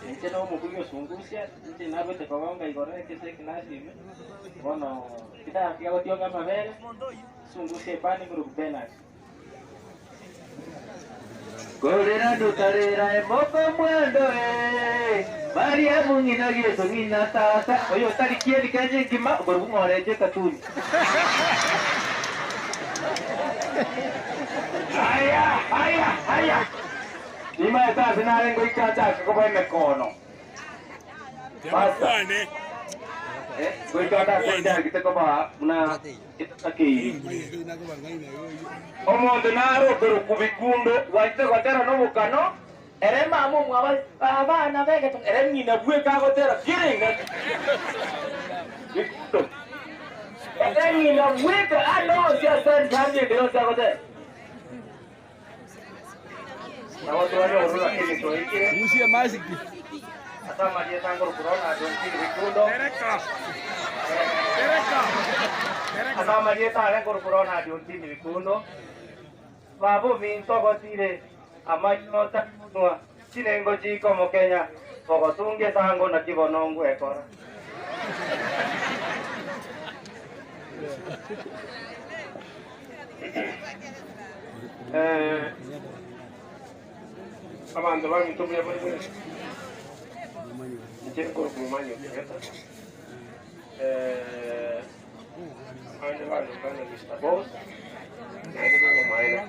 Nche no mukuyo sungusia, nche nabo te kobanga igore que se kinasi. Bueno, kita kiago tio kama vele. Sungusia pani grupo benas. Korera dutarera emoko mwando Maria mungina geso ngina tata. Oyo tari kieni kaje kima gorbu ngoreje katuni. Aya. Lima eta sinare ngoi kacha ko boy mekono. Basta. Ngoi kacha ko kita ko ba na itaki. Omonde naro pero kubikundo waite gotera no bukano. Ere mamu mwaba abana bege to ere nyina bue ka gotera kiringa. Ere nyina bue ka alo sia san janje de sa gotera. Musia masik. Asama dia tanggul corona don kiri bikundo. Tereka. Asama dia tanggul corona don kiri bikundo. Babu minto gotire amayo tanua. Sinengo ji como Kenya. Pogotunge tango na kibonongo ekora. Abando va minto bia bia. Nche ko ko manyo keta. Ande vale kana lista vos. Nade ko maina.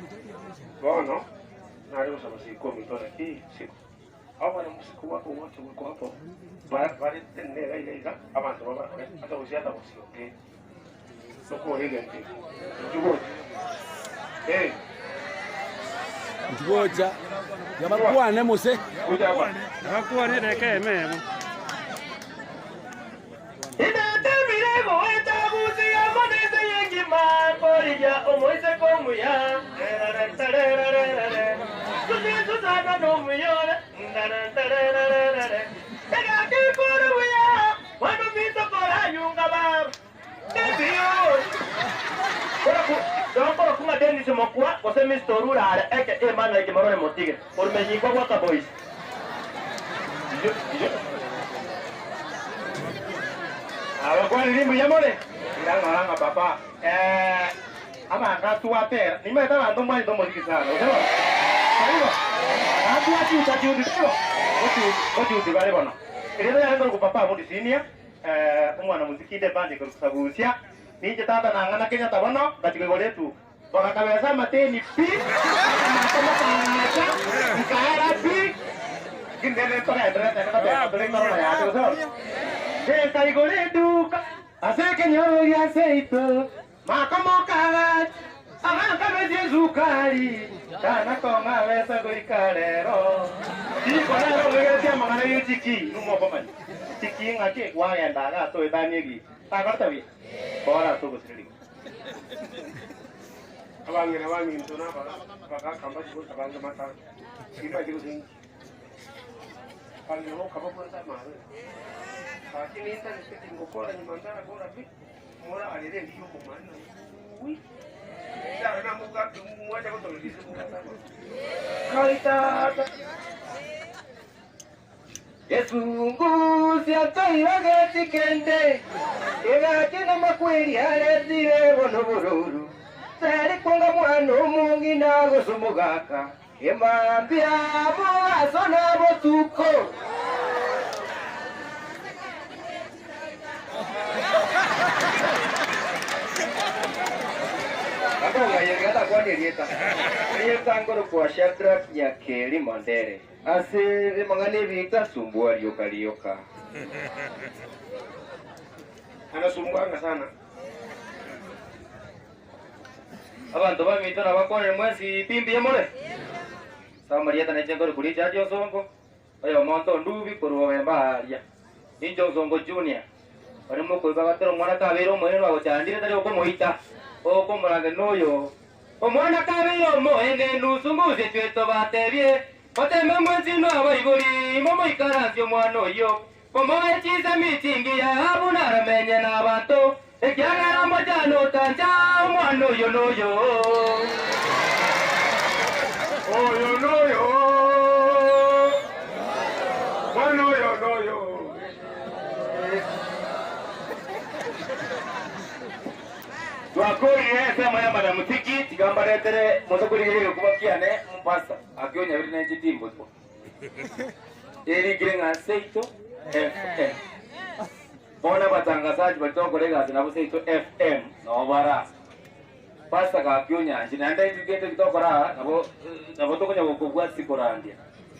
Bueno, nade usa basi komito aquí, sí. Ahora músico wako wote wako hapo. Bali tende gai abantu baba hata usiata bosio ke. Soko hige nti. Jugo. Ngoja. Yabakuane mose. Kuja bwana. Yabakuane deke memo. Ina mirego etabuzi ya monese yengi maporija omoise komuya. Susu sana no muyore. Ega kipuru ya. Wanu mito kora yunga bab. Debiyo. Kora kuma Dennis Mokwa, kose Mr. Rura eke emana eke marone motige. Por menyiko waka boys. Awa kwa nilimbu yamone. Nganga papa. Ama ngatua pera. Nima eta ando mai do moziki sana. Usawa. Aiwa. Atu ati utati udisho. Oti udibale bono. Ile ya ndo papa mu disinia. Umwana muziki de bandi ko kusabusia. Ninje tata nangana Kenya tabono katika goletu. Baka kabeza mateni pi. Kama kanacha. Nkara pi. Kindele to ya ndra ta ta ta ngoro ya to so. Kai goletu. Aseke nyoro ya seito. Makamo kaga. Ama kabeze zukari. Kana konga wesa goikarero. Iko na ro ngezi amana yutiki. Numo bomani. Tiki ngake wa ya ndaga to idanyegi. Takartawi. Bora tu besiri. Abangin tu na baka kampas pun abang mata. Kita juga sing. Kalau kamu pun tak mahu. Pasti ni tak seperti ngokor dan mantap aku rapi. Mula ada dia hiu kumana. Ui. Dah nak muka semua jago tu di semua. Kali tak. Yesungu siatai ragazzi kende. Ega kina makweli alezile bono bururu. Sari kwanga mwano mungi nago sumugaka. Emambia mo asona botuko. Ako ngayengata kwa dieta. Ni tangoro kwa Shadrach Nyakeli Mandere. Ase mangane vita sumbua lioka. Anasumbua sana. Abantu bamito nabakone mwezi pimbi yamole. Samaria tanechengoro kuri jaji osongo. Oyo monto ndubi kuruwa mbaria. Injo zongo junior. Bari moko bagatero mwana kabero mwene wa chandire tari okomoita. Okomurage noyo. Omwana kabero mo enge nusunguze tweto batebye. Oteme mwezi no abaiburi momo ikaranzyo mwana oyo. Komoe chiza mitingi ya abuna ramenye n'abantu. Ekyagara mojano tanja mwana oyo noyo. Oyo noyo. Bwana oyo. Twakori sema ya mara mutiki tigamba letere muzokurigirira kubakiane mpasa akyonya biri na jitimbo two. Eri girenga seito FM. Bona batangazaji batokorega zinabo seito FM no bara. Pasta ka kyonya jinanda indikete kitokora nabo tokonya gukubwa sikorandia.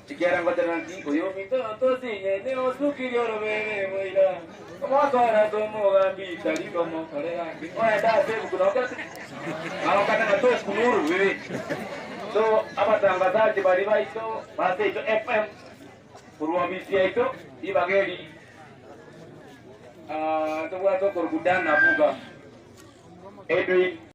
Tikera ngoteranti oyo mito tosinye ne osukiri orobere moira. Mwakara tomo gambi talito mo korega. Oya da sebu kunoka. Alokana na to kunuru wewe. So abatangazaji bali baito baseito FM. Kuruambisia ito ibageli. Tokwa to korudana buga. Edwin